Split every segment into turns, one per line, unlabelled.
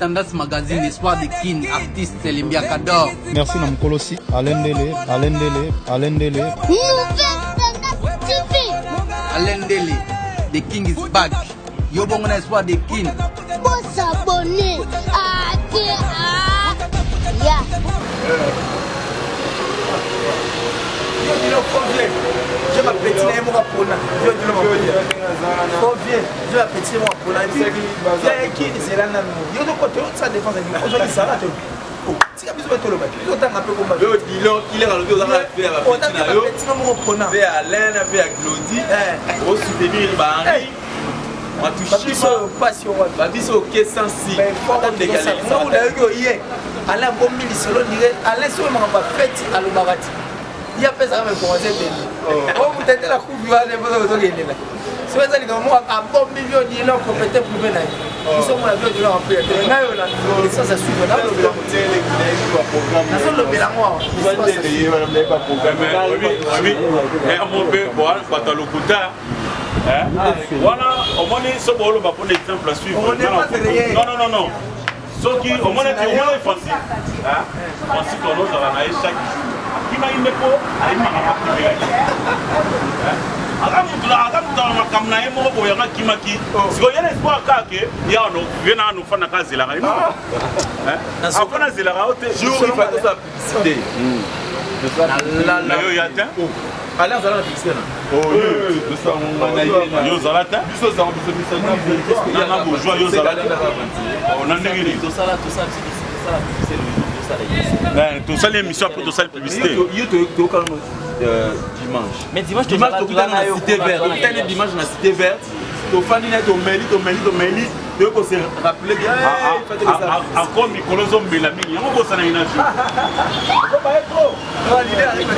Tendance Magazine, Espoir des King, artiste Limbia Kador.
Merci Namkolosi, Alain Dele.
Alain Dele, The King is back. Yo bon Espoir des King.
Faut s'abonner à
je m'appelle mon apona. Je m'appelle mon apona. Qui c'est là? Yo de côté ça défend ça. Aujourd'hui ça va. Si vous êtes le bac, vous êtes un peu comme ça. Il est dans le dos dans la paix avec mon apona. Avec Alain, avec Claudie, au soutenir Barry. On touche passion. Va dire au quai sans si. Attends dégaler. Ça vous l'avez vu hier. Alain bon mili solo dirait Alain sur m'a pas fait à l'Obarati. Il y a pas ça même commencer bien. Oh vous êtes la coupe va les vous gagner là. C'est ça les gars moi à bon million de là compétent pour venir. Ils sont mon avion de là en paix. Et ça ça suit là le bilan. Ça c'est le bilan moi.
Pas programme. Oui. Mais on peut voir quand le quota. Voilà, au moins ce bolo va prendre exemple à suivre. Non. Ce qui au moins est facile. Facile pour nous dans la chaque qui m'a une épaule, il m'a pas privé.
Alain Zala la publicité là.
Oh yo Zala ta. Il y a un bourgeois yo Zala. On a négligé.
Tout ça
tout ça l'émission pour tout ça la publicité.
Yo to calme dimanche.
Mais dimanche
tu vas dans la cité verte. Dimanche dans la cité verte. To fani net to meli. Tu peux se rappeler bien.
Encore Nicolas Zombela mingi. On va s'en aller.
Faut pas être trop. Non, l'idée avec le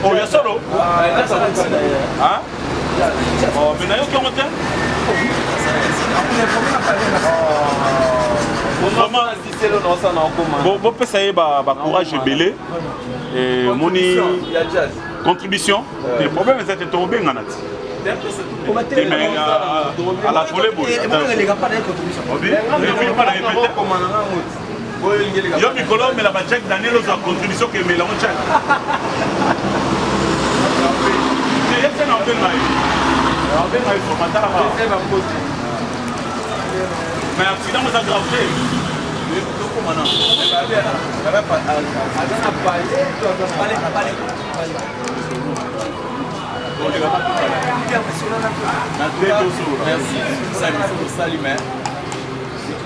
oh, il y a solo. Hein? Oh, mais il y a bon, ça y est, courage et belé. Et mon contribution. Le problème, c'est que tu es tombé en Anat. À la folie, bon. Yo Mikolo mais la budget Daniel aux contributions que mais la on check. C'est un appel là. On va faire formateur là. Mais accident nous a gravé.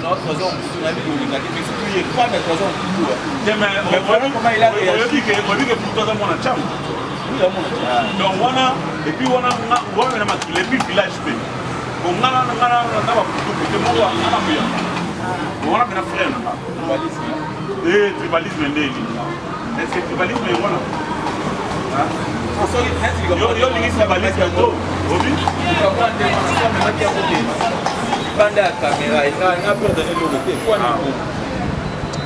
Notre raison, on a vu le mais surtout il y a pas de raison pour tout.
Mais voilà comment il a réagi que pour toi dans mon chambre. Donc voilà et puis voilà na makile puis village pe. On a na ba pour tout moi na bien. On a bien frère na. Tribalisme ndeli. Est-ce que tribalisme est voilà? Yo tribalisme to. Obi?
Bande à caméra, il a peur de nous bloquer.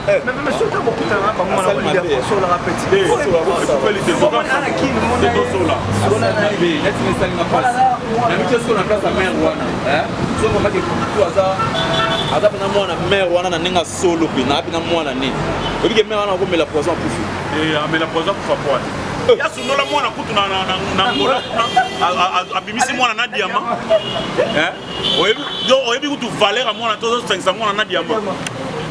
Mais surtout beaucoup de temps, comme on a dit, sur la petite.
Ya sunola mwana kutu na ngola abimisi mwana na diamant oyebi kutu valeur mwana to 500 mwana na diamant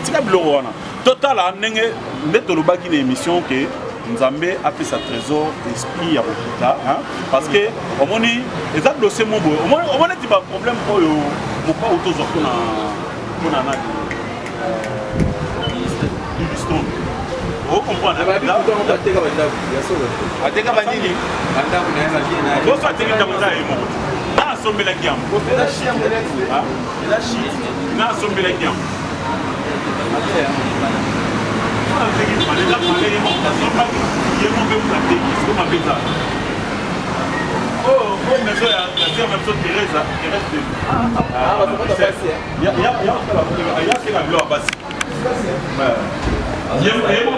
tika biloko wana total ndenge nde tolobaki na émission ke Nzambe a fait sa trésor esprit ya kokuta parce que omoni eza dossier mo boye omoni ti ba problème oyo mopa utozo kuna na Houston. Vous comprenez? Il y a un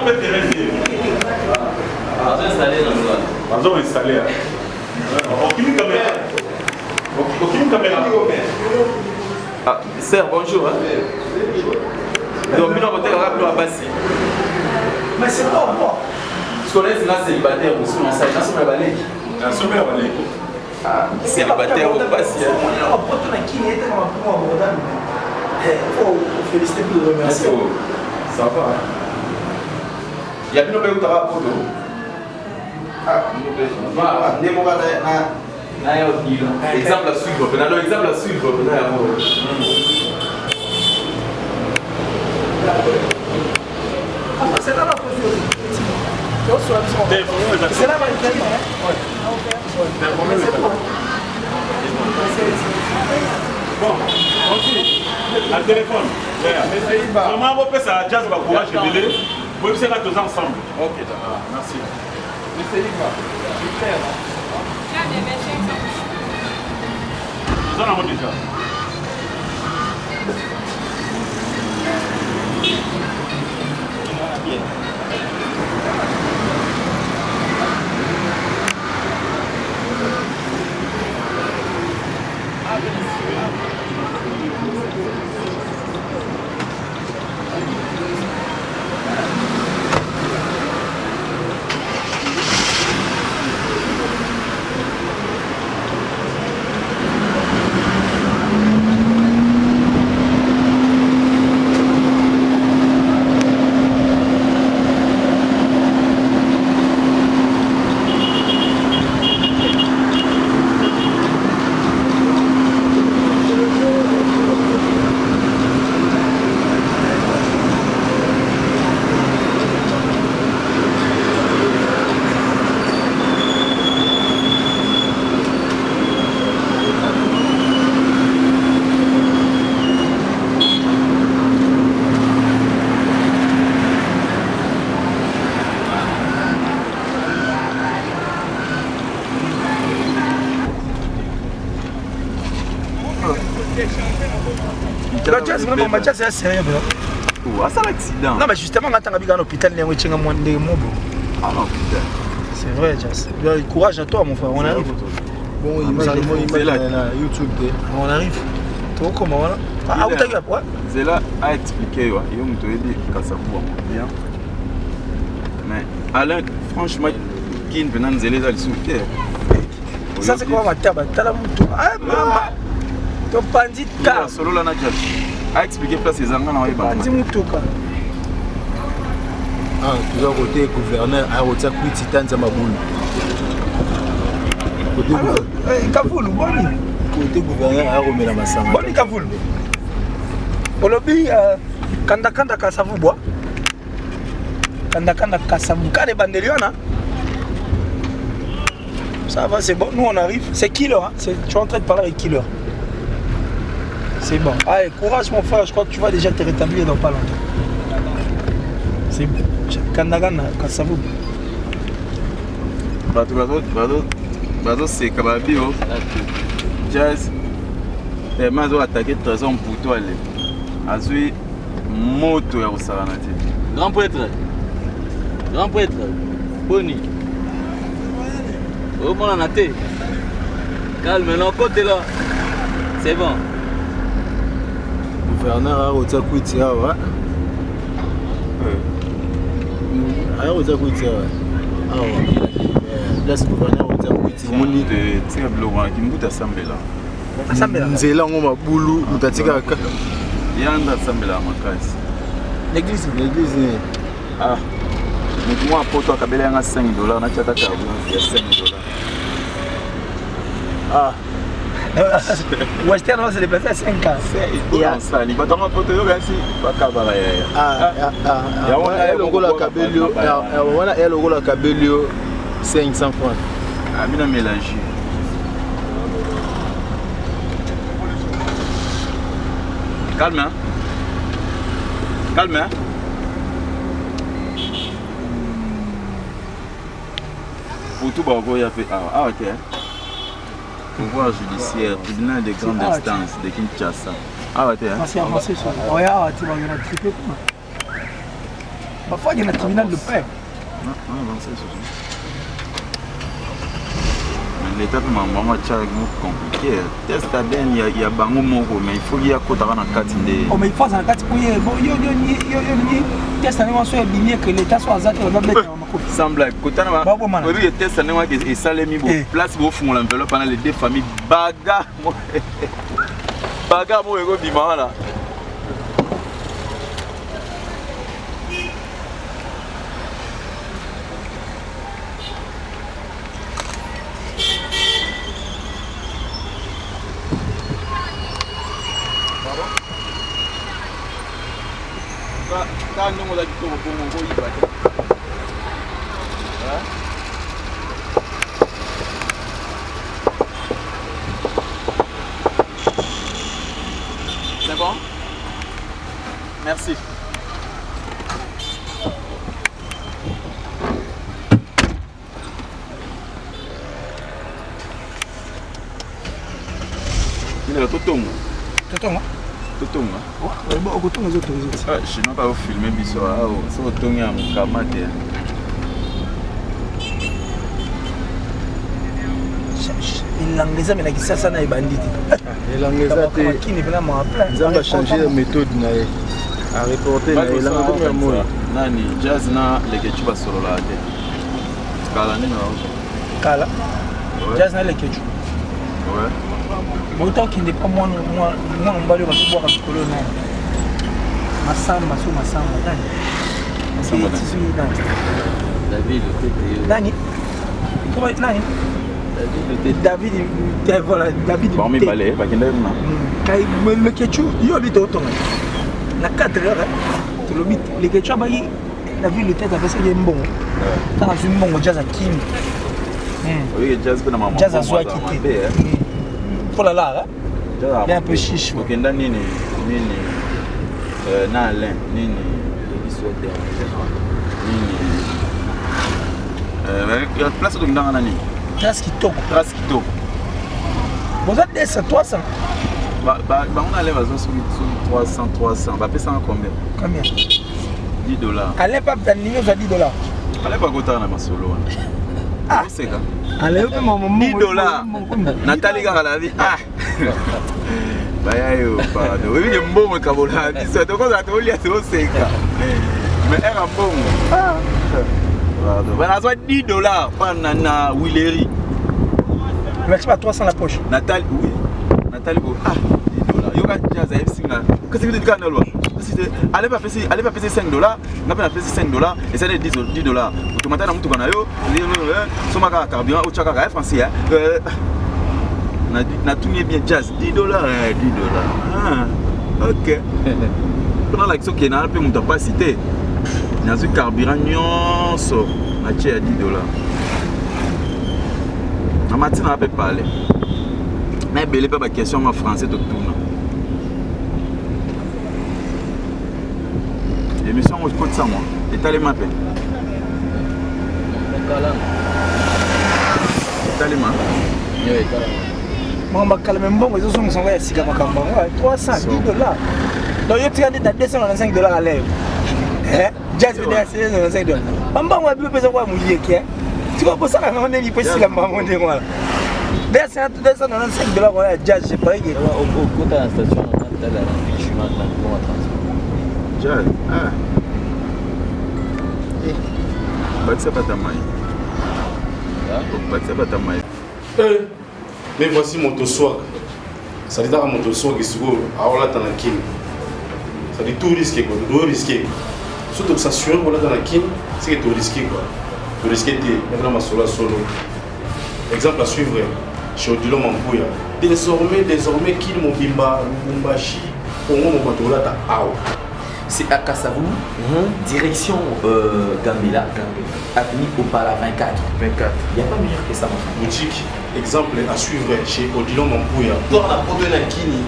peu de Ils ont installé. Aucune caméra. Aucune caméra.
Ah, sœur, bonjour. Donc, nous avons été à Bassi.
Mais c'est pas moi.
Parce qu'on est célibataire aussi, on s'est dit que balai. Ah, célibataire au Bassi.
On a porté la qui était dans un peu abordable. Il faut féliciter pour le remercier.
Ça va. Il y a plus de pays où tu as rapport. Ah, exemple à suivre. Exemple à suivre.
C'est là la position. C'est là la
bon, continue. Un téléphone. Vraiment, on peut ça jazz, on va courager. Vous pouvez faire tous ensemble. Ok, d'accord. Merci. Nous en avons déjà.
Mathias, c'est sérieux.
C'est un accident.
Non, mais justement, quand tu as un hôpital, il y a un moins de mots.
Ah non, putain.
C'est vrai, Jazz. Courage à toi, mon frère. On arrive.
Bon, il là. YouTube.
On arrive. Toi, comment voilà? Ah, où t'as eu après?
C'est là à expliquer. Il y a un dit que ça va bien. Mais Alain, franchement, qui ne venait nous aider sous terre.
Ça, c'est quoi ma table? T'as la moto. Ah, maman. Ton bandit car.
Solo la Nadja. A expliqué place les angles dans les bancs.
Bandit motoka.
Ah, toujours côté gouverneur, à Rotia Titan Zamaboul. Côté gouverneur.
Kafoul, boni.
Côté gouverneur, à Romela Massamba.
Boni Kafoul. Olobi, Kanda Kasavu bois. Kanda Kasavu. Kade Bandeliana. Ça va, c'est bon. Nous, on arrive. C'est Killer. Hein? Tu es en train de parler avec Killer. C'est bon. Allez, courage, mon frère. Je crois que tu vas déjà te rétablir dans pas longtemps. C'est bon. Kandagana, Kasavu.
Bazo, c'est Kababio. Jazz. Les mains ont attaqué de raison pour toi. Azui, moto ya Osaranati.
Grand prêtre. Boni. Oh mon anaté. Calme, non, côté là. C'est bon.
Gouverneur à Rotia Kuitia, ouais. À Rotia Kuitia, ouais. Ah ouais. Là, c'est gouverneur à Rotia Kuitia.
Moni de Tirablo, qui me bout assemblé là.
Nzela ngoma bulu, mutatika kaka.
Yanda assemblé là, ma casse.
L'église.
Ah. Mais moi, pour toi, Kabela a $5, on a chaté à il y a $5.
Ah.
Western va se déplacer à 5 ans.
Il y a ça, il va dans ma pote, pas Kabala.
Ah, elle au la Kabelio, elle au la Kabelio 500 francs.
Ah, bien mélangé. Calme, hein? Calme, hein? Pour tout, il y a fait. Ah, ok. Pouvoir judiciaire, tribunal de grande instance de Kinshasa. Ah, ok.
C'est avancé sur le. Regarde, tu vas y en a triplé. Parfois, il y a un tribunal de paix.
Non, avancé sur ça. l'état de maman est compliqué. Test à bien, il y a bango moko, mais il faut qu'il y ait un dans la carte.
Oh, mais il faut dans la carte pour y aller. Test à l'état soit aligné que l'état soit azat et va mettre dans ma copie.
Sans blague. Quand on a vu le test à l'état et ça les mis place pour fond l'enveloppe pendant les deux familles. Baga. Baga, moi, je dis mal là. Quand nous avons dit que c'est bon? Merci. Il est là, tout tombe. Je n'ai pas filmé Bissora, c'est au Tonga à Mukamate.
Il mais qui ça n'a pas bandit.
Il a changé de méthode à reporter.
Nani, jazz na les ketchup solo là.
Kala. Jazz na les ketchup.
Ouais.
Autant qu'il n'est pas moi on va le boire avec le nom. Masamba sous Masamba.
David
Nani. Comment Nani? David voilà David.
Bon mais balai pas qu'il
est le ketchup, il habite autant. La 4 heures tu le bit le ketchup bayi la ville de tête avec ça il est bon. Quand une bon jazz à Kim.
Oui, jazz pour maman.
Jazz à soi quitter. Oh là là, il est un peu chiche.
Ok, nini Nalin, nini place de Nani.
Place qui toque. Vous êtes 300.
On allait sur 300. Va payer ça combien?
Combien?
$10.
Allez pas dans l'union à $10.
Allez pas goûter dans ma solo. Ah, c'est ça.
Allez,
$10. Nathalie gars la vie. Ah. Bayayo pardon. Oui, il bon mon kabola. C'est donc ça te olia c'est aussi ça. Mais elle a bon. Ah. Pardon. Ben ça $10 pas na Willery.
Merci pas 300 la poche.
Nathalie oui. Nathalie ah $10. Yo ka jazz FC là. Qu'est-ce que tu dis canal là? Allez pas payer $5, n'a pas payer $5 et ça les $10. Automatiquement mutu kana yo, soma ka carburant ou chaka ka français na tout bien jazz $10 $10. Ah, OK. Pendant l'action qui n'a pas mutu pas cité. Na su carburant nyonso na tie $10. Na matina peut parler. Mais belé pas question en français tout tourne. L'émission au côté de ça moi. Et t'as les mains. T'as les mains.
Moi je calme bon, ils sont sont va sika makamba. $300. Donc yo tu as $295 à l'heure. Jazz veut dire $5. Mamba moi bi pesa kwa mulié qui. Tu vas pas ça on est ni possible à monter moi. $295 voilà jazz je pas que
au côté de la station on a tel chemin de
Jazz. Ah. C'est pas ta maille. C'est pas ta maille.
Mais voici mon swag. Ça dit dans mon swag qui se trouve à la Tanakin. Ça dit tout risqué quoi, tout risqué. Surtout que ça sur voilà dans la kin, c'est que tout risqué quoi. Tout risqué de maintenant ma solo. Exemple à suivre chez Odilo Mampuya. Désormais qu'il Mobimba, Mumbashi, Pongo Mobatola ta Ao.
C'est à Kassavou, direction Gambela, avenue Opala 24. Il n'y a pas meilleur que ça, mon frère.
Boutique, exemple à suivre chez Odilon Mampuya.
Dans la protéine à Kini,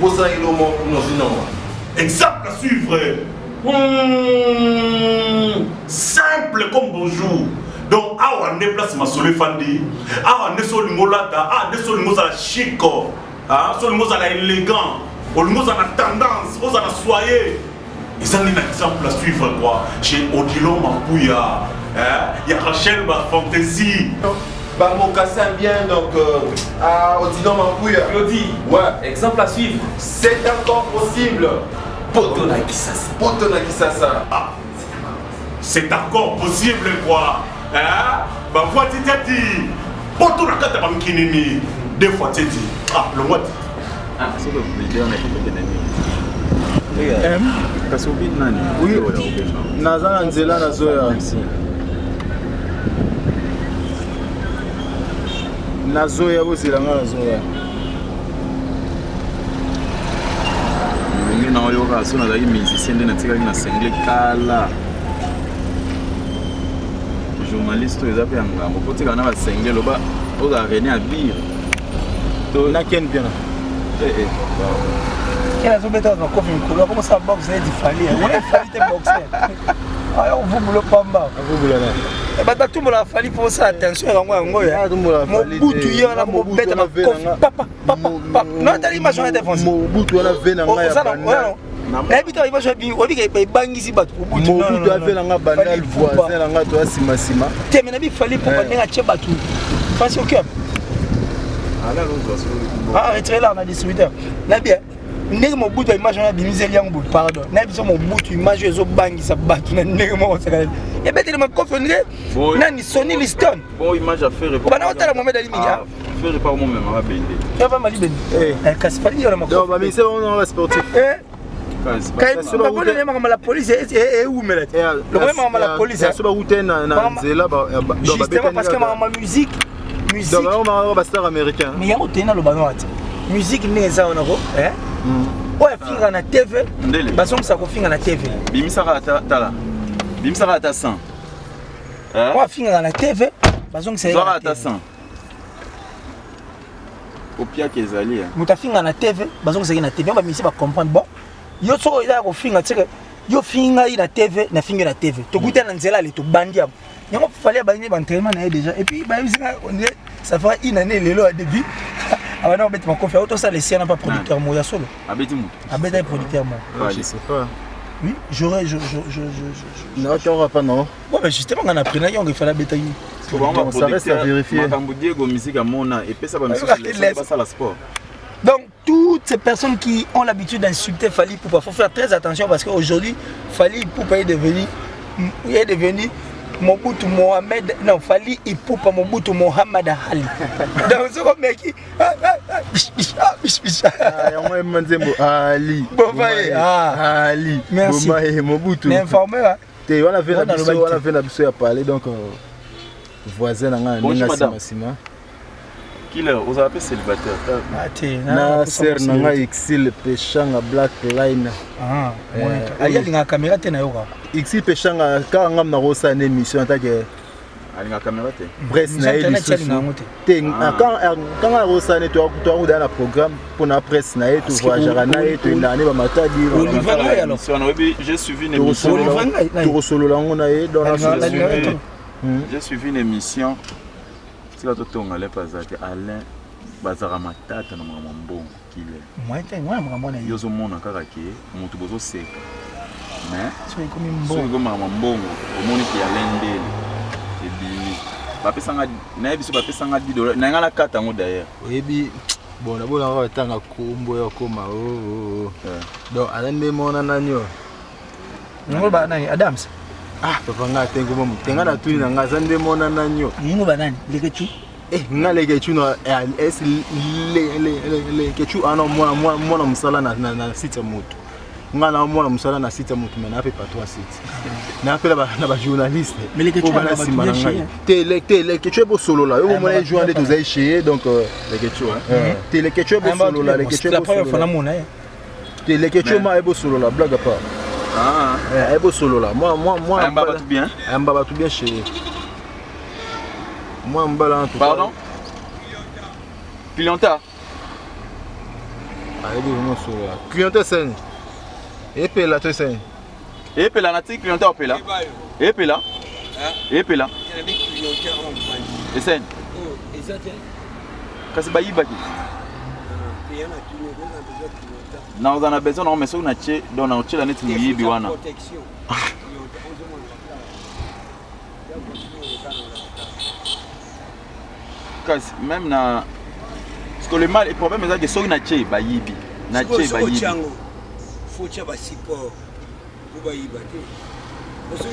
Bosa Ilomo,
exemple à suivre. Simple comme bonjour. Donc, on est place ma solé fandi. On est sur le molata. On est sur le mot à la chic. Sur le mot à la élégant. Le mot à la tendance. On a soyé. Et ça, c'est un exemple à suivre quoi. Chez Odilon Mampuya. Il y a Rachel Fantaisie.
Bamokassin bien, donc à Odilon Mampouya.
Claudie,
Ouais.
exemple à suivre.
C'est encore possible.
Potona Kisasa.
Potona Kisasa.
Ah, c'est encore possible quoi. Hein? Bah, fois tu t'as dit. Poto na kata bamkinini. Deux fois tu dit. Ah, le mois.
Ah, c'est le vidéo, on a fait parce que nani?
Oui, naza na nzela nazoya. Nazoya bozela nga nazoya.
Ndenge na oyoka so nazalaki musicien nde natikaki na sengle kala. Journaliste oyo eza mpe ya ngambo po tikala na basenge loba ozala rene ya bire.
Na ken bien.
Quel a zobé dans coffre incolo comment ça boxe est diffali on est fallu te boxer ah on vous le pamba
vous voulez
et bah tout le monde a fallu pour ça attention à moi ngoya mon butu yo na mo beta na coffre papa non t'as l'image on est défoncé
mon butu na vena nga ya banda
na bita image bi obi ke bangisi batu butu
mon butu a vena nga banda voisin na nga to asima sima
te mais na bi fallu pour pas nga tche batu face au cœur ah retirez là on a distributeur là bien ndenge mobutu image na bimiseli yango bout pardon na biso mobutu image ezo bangisa batu na ndenge mo sekala e beteli ma kofi ndenge nani Sonny Liston
bon image à faire
ba na otala Mohamed Ali Minga
faire pas moi même ma bende
ya ba mali bende kasi fali yo na ma
donc ba mise on va sportif
kai so ba bona ne ma la police e umela le problème ma la police
so ba route na nzela ba
justement parce que ma musique
donc on va star américain
mais yango tena lo ba no ati musique neza onako oya finga na TV basongisa kofinga na TV
bimisaka tala bimisaka ata 100
oya finga na TV basongisa
ata 100 opia kezali
moto afinga na TV basongisa na TV ba misi ba comprendre bon yo soko ila kofinga tseke yo finga na TV na finga na TV to kuta na nzela le to bandia yango fallait ba ni ba entraînement na déjà et puis ba bisinga ça fera une année lelo à début. Ah non, mais tu m'as confié. Autant ça, les siens n'ont pas producteur moi, il y a solo.
Abedimou.
Abedimou est producteur moi.
Je sais pas.
Oui, j'aurais.
Non, tu n'auras pas, non.
Ouais, mais justement, on a appris, il fallait bêter.
Ça reste à vérifier.
Donc, toutes ces personnes qui ont l'habitude d'insulter Fally Ipupa, il faut faire très attention parce qu'aujourd'hui, Fally Ipupa est devenu Mobutu Mohamed, non, Fally Ipupa Mobutu Mohamed Ali. Donc, ce qu'on met qui
Ali. Ali.
Merci.
Mobutu.
Mais informé, hein.
On a fait la biso à parler, donc voisin n'a pas de
Killer, vous avez célibataire.
Nasser nanga Exil Peshanga Black Line.
Ah, ouais. Il y a une caméra tena yoga.
Exil Peshanga quand on a reçu une émission en tant que
une caméra té.
Presse na édition. Quand on a reçu une toi dans le programme pour la presse na tu voyager na tu nani ba matadi.
J'ai suivi une émission.
Tu solo la on a dans la
j'ai suivi une émission. Si la toto ngale pazate Alain bazara matata na mama mbongo kile.
Moi mama na
yozo mona kaka ke mutu bozo seka. Mais
so ikomi mbongo.
So ikomi mama mbongo omoni ki Alain ndele. Ebi ba pesanga na biso ba pesanga $10 na ngala kata ngo d'ailleurs.
Ebi bon la bona va tanga kombo ya koma donc Alain ndele mona nanyo.
Ngo ba nani Adams.
Ah, papa nga tengo momu. Tenga na tuni na nga zande mona nanyo.
Ningo banani? Lekechu.
Nga lekechu no es le kechu ana mwana musala na site moto. Nga na mwana musala na site moto mais na pe pas toi site. Na pe na ba journaliste.
Mais lekechu na sima nga.
Te kechu bo solo la. Yo mona joindre tous ay chez donc lekechu hein. Te lekechu bo solo la, lekechu bo solo. Te lekechu ma bo solo la blague pas.
Ah,
eh beau solo là. Moi
un baba tout bien.
Un baba tout bien chez moi un bala en tout.
Pardon. Clienta.
Ah, il est vraiment solo là. Clienta c'est. Et puis là tu sais.
Et puis là nati clienta au là. Et puis là. Et puis là. Et c'est. Oh, exact. Kasi ba yibaki. Na uzana besoin na meso na che donc na che la net muyibi wana Kasi même na parce que le mal le problème c'est que soki na tche ba yibi. Na tche ba yibi.
Faut tche ba support. Pour ba yiba te. Parce que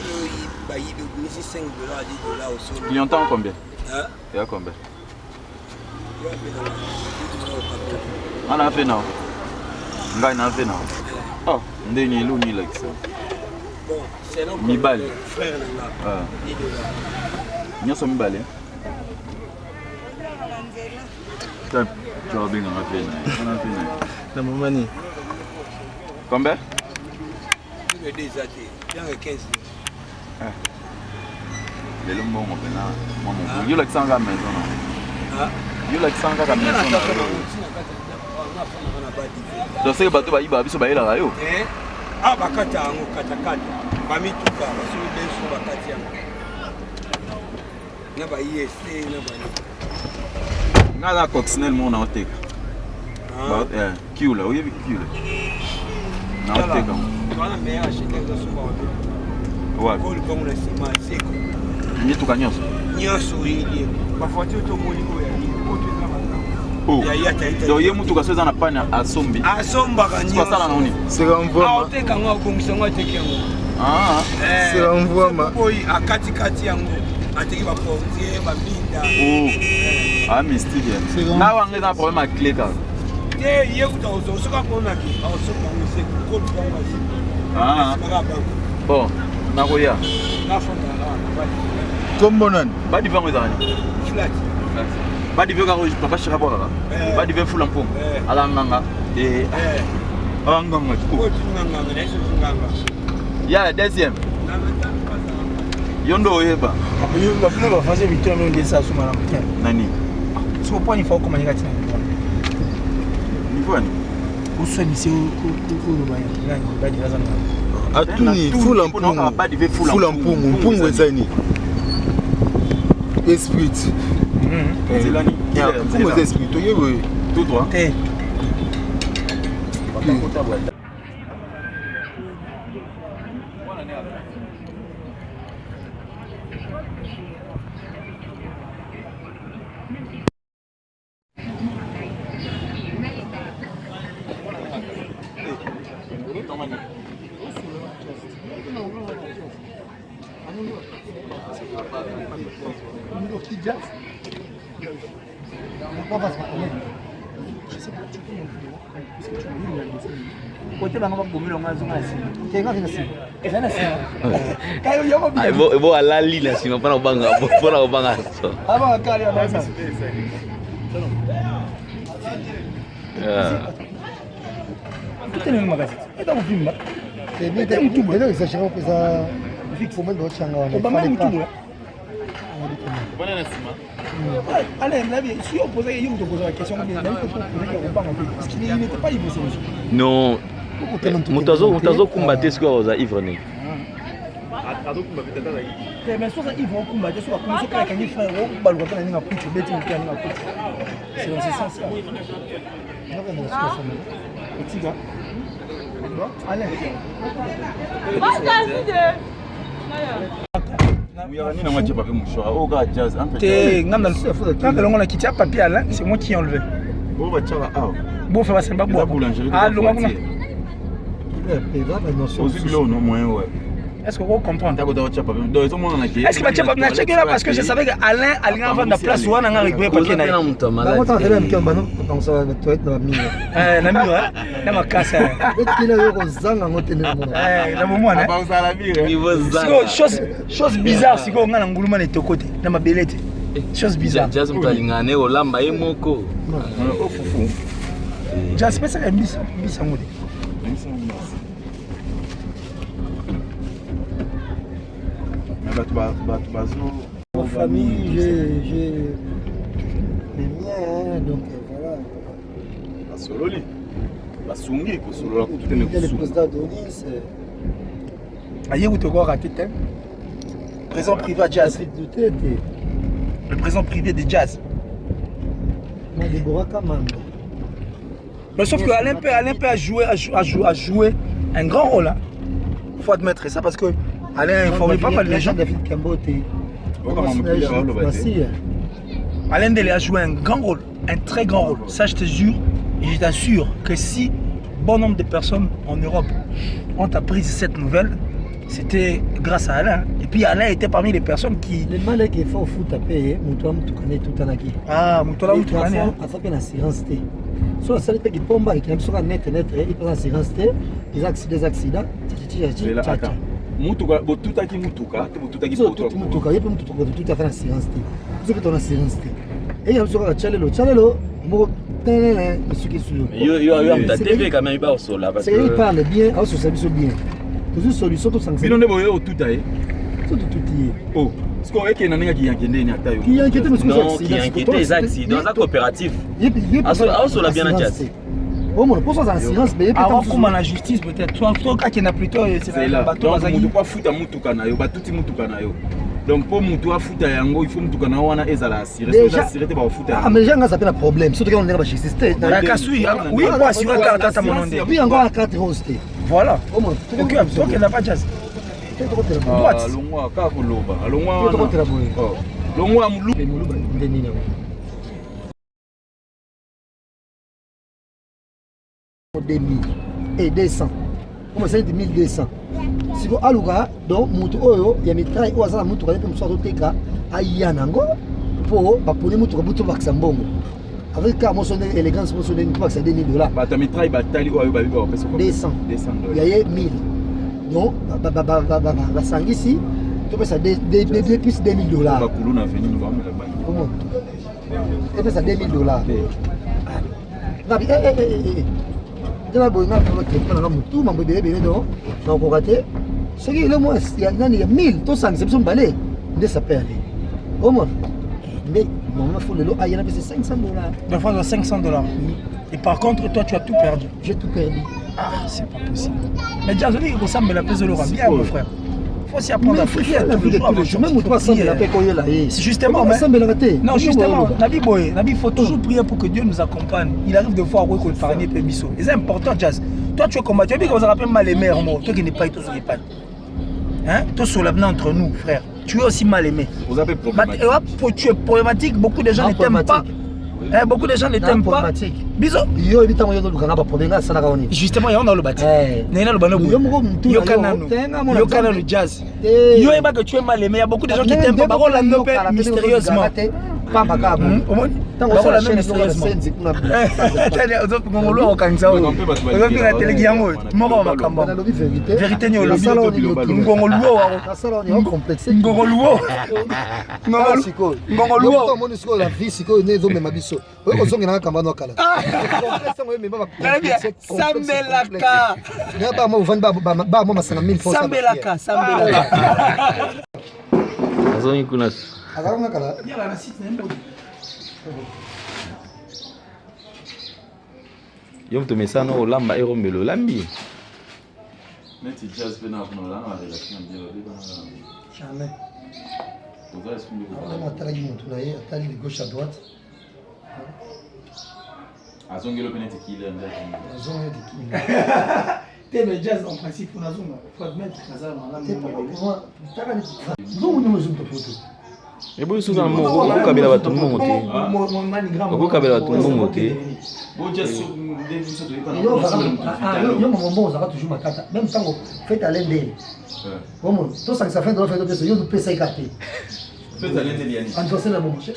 ba yibi misi 5 $, 10 $, au sol.
Clientant combien?
Hein?
Il y a combien? On a fait non. On a fait non. Oh, on est ni l'uni là ça.
Bon, c'est non.
Mi balle.
Frère là. 10 $.
Nous sommes balés. Tu as bien fait.
Na mamani.
Combien?
Il des athées. Bien 15.
Les longs mots maintenant. Maman, you like sanga maison.
Ah.
You like sanga comme maison. Donc c'est bateau ba iba biso ba ila rayo.
Ah bakata ngo kata. Ba mituka ba so benso bakati yango. Na ba IST na ba.
Nga la coccinelle mon na oteka. Ba kiu la, oyebi kiu la. Na oteka.
Bana me acheter zo soba wapi.
Ouais.
Ko le comme na sima seko.
Mituka nyonso.
Nyonso ili. Ba foto to moni ko ya ni. Ko to na matanga.
Oh. Donc ye mutuka so za na pana asombi.
Asomba ka nyonso.
Kwa sala na nini?
C'est renvoie.
Ah oteka ngo kongisa ngo ateki yango.
Ah.
C'est renvoie ma.
Boy akati kati yango. Ateki ba portier ba binda.
Oh. Ah mystique. Na wange na problème à clé ka.
Te ye uta ozo soka kona ki. Asomba ngo se ko to ngo se.
Ah. Bon, na koya.
Na fonda la.
Comme bonan.
Ba divan ezani.
Flat.
Ba divan ka papa shira bola. Ba divan full ampom. Ala nganga. Nganga
Ko nganga na eso nganga.
Ya deuxième. Yondo oyeba.
Yo ba funa ba fazer vitor no dessa suma na mkia.
Nani?
So point fa ko manyika tina.
Niveau ani?
Uso ni se ko ba ya. Ba di razana.
Atuni full ampum. Full ampum. Ampum wezani. Esprit.
C'est l'ani.
Ampum wezani esprit. Toyewe.
Tout droit.
Te.
Bo alali na sima pana ubanga pona ubanga so.
Aba kali ya basa. Tutene magazeti. Eta kuvimba.
Ndio mtubu ndio isashaka pesa fix moment ochanga wana.
Obama mtubu.
Bwana nasema.
Allez, la vie, si on posait une question, il n'était pas ivre.
Non. Mutazo combattre ce que vous avez ivre.
Mais soit ça ivre combattre, soit comme ça quand il fait au bal, quand il a pris le bête, il a pris. C'est dans ce sens. Petit gars. Allez. C'est moi qui ai enlevé. Bon, ça va c'est pas bon. Ah, est-ce que vous comprenez? Est-ce que tu vas checker là parce que je savais qu'Alain allait avoir de la place où on a réglé papier là. Chose bizarre, c'est qu'on a un engouement de ton côté. Dans ma bellette. Chose bizarre.
Jazz mtalingane olamba emoko.
Jazz pesa ya bisa ngode.
En famille, j'ai les miens, donc voilà.
Sololi. La sungi,
Il y a le président d'Onis.
Aïe, où tu vas rater thème? Présent privé à Jazz. Le présent privé de Jazz. Mais sauf que Alain peut a joué un grand rôle. Hein. Il faut admettre ça parce que Alain a informé pas mal de gens.
David Kambote.
Alain Dele a joué un grand rôle, un très grand rôle. Ça, je te jure, et je t'assure que si bon nombre de personnes en Europe ont appris cette nouvelle, c'était grâce à Alain. Et puis Alain était parmi les personnes qui...
Le mal est qu'il faut au foot à payer, Moutoua Moutoukane tout en acquis.
Ah, Moutoua Moutoukane.
Il faut qu'il y ait une assurance. Soit ça fait qu'il tombe, il y a une net, il peut assurance, des accidents.
Moutoua, tout à qui Moutoua, tout à qui
Moutoua, il y a tout à fait assurance. Tout à fait assurance. Et il y a un Tchalelo,
il y a un TV quand même, il va au sol là.
Il parle bien, il se bien. Toujours solution tout sans.
Mais non, mais tout à fait.
Tout
oh, ce qu'on est qui est qui inquiété,
qui inquiété les accidents, dans la coopérative. Ah, on l'a bien adjusté.
Oh mon, pour ça assurance, mais
alors comment la justice peut-être. Toi qui n'a plutôt
c'est là. Donc on doit foutre Moutoua na yo, ba tout Moutoua na yo. Donc pour Moutoua foutre yango, il faut Moutoua na wana ezala assuré. Assuré te ba foutre.
Ah mais gens ça fait un problème, surtout quand on est dans justice.
La cassouille, oui, moi sur la carte à mon nom.
Oui, encore la carte rosée.
Voilà. Donc il n'a pas de jazz.
Longwa ka koloba. Longwa mulu.
Et 200. Comment ça dit 1200. Si vous aluga donc mutu oyo ya mitrai oza na mutu kalepe mso teka ayanango po ba poni mutu ka butu baksa mbongo. Avec ka mo sonne élégance mo sonne pas ça $2000.
Ba ta mitrai ba tali oyo ba biba pesa ko
200. Ya ye 1000. Non ba sangisi to pesa plus $2000.
Ba kuluna veni nous va mettre ba.
Comment? Et pesa $2000. Nabi Jana boyinga kwa kepana na mutu mambo bebe do na ko raté ce qui le moins il y a 1000 to sang c'est besoin balé de ça perd au moins mais mon faut le lot il y en a c'est $500
de fois $500 et par contre toi tu as tout perdu.
J'ai tout perdu.
Ah c'est pas possible mais déjà je dis que ça me la pèse le roi bien mon frère. Faut s'y apprendre à prier
même 300 la paix qu'on y là
c'est justement non justement Nabi faut toujours prier pour que Dieu nous accompagne. Il arrive de fois où qu'on parle peu biso et c'est important Jazz. Toi tu es combattu bien qu'on se rappelle mal aimé toi qui n'est pas tous les pas hein toi sur l'avenir entre nous frère tu es aussi mal aimé
vous avez problématique
tu es problématique beaucoup de gens ne t'aiment pas. Beaucoup de gens ne t'aiment pas. Bisous. Justement, il y a un bâti. Il y a un jazz. Il y a que tu es mal aimé. Il y a beaucoup de gens qui t'aiment pas. Par contre, mystérieusement.
Pas macabre.
Tant la même mystérieusement. Vérité ni au salon ni
Yom to mesano olamba erombelo lambi.
Neti jazz pena kuna la na relation ndio
jamais.
Vous avez expliqué
on a travaillé mon tournayer, attendre de gauche à droite.
Azongelo penete killer ndio.
Azongelo killer.
T'es le jazz en principe on a zone. Faut admettre que ça
moi taka ni. Ndio mwenye mzungu photo.
Ebo suza mo okabela batu mo te. Okabela batu mo te.
Bon jazz ndio to ipa
na. Yo mombo za toujours makata. Même tango fait à l'endel. Comment tout ça fait dans fait de yo nous pesa écarté.
Fait à l'endel yani.
En fait la bon cher.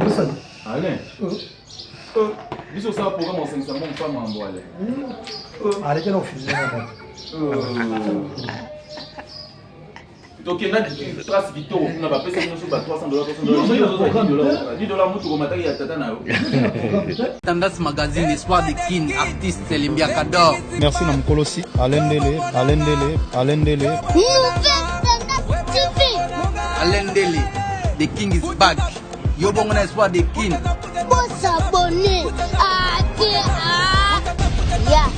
Ça.
Allez. Biso ça programme en 500 mon femme en boile.
Allez que non fusil.
Donc il y a une trace Victor on va payer nous sur $300 $10 mutu komata ya tata na yo.
Tandas magazine Espoir de King artiste Limbia Kador.
Merci na mkolosi Alain Dele.
Alain Dele, the king is back. Yo bongo na Espoir de King.
Faut s'abonner. Ah, yeah.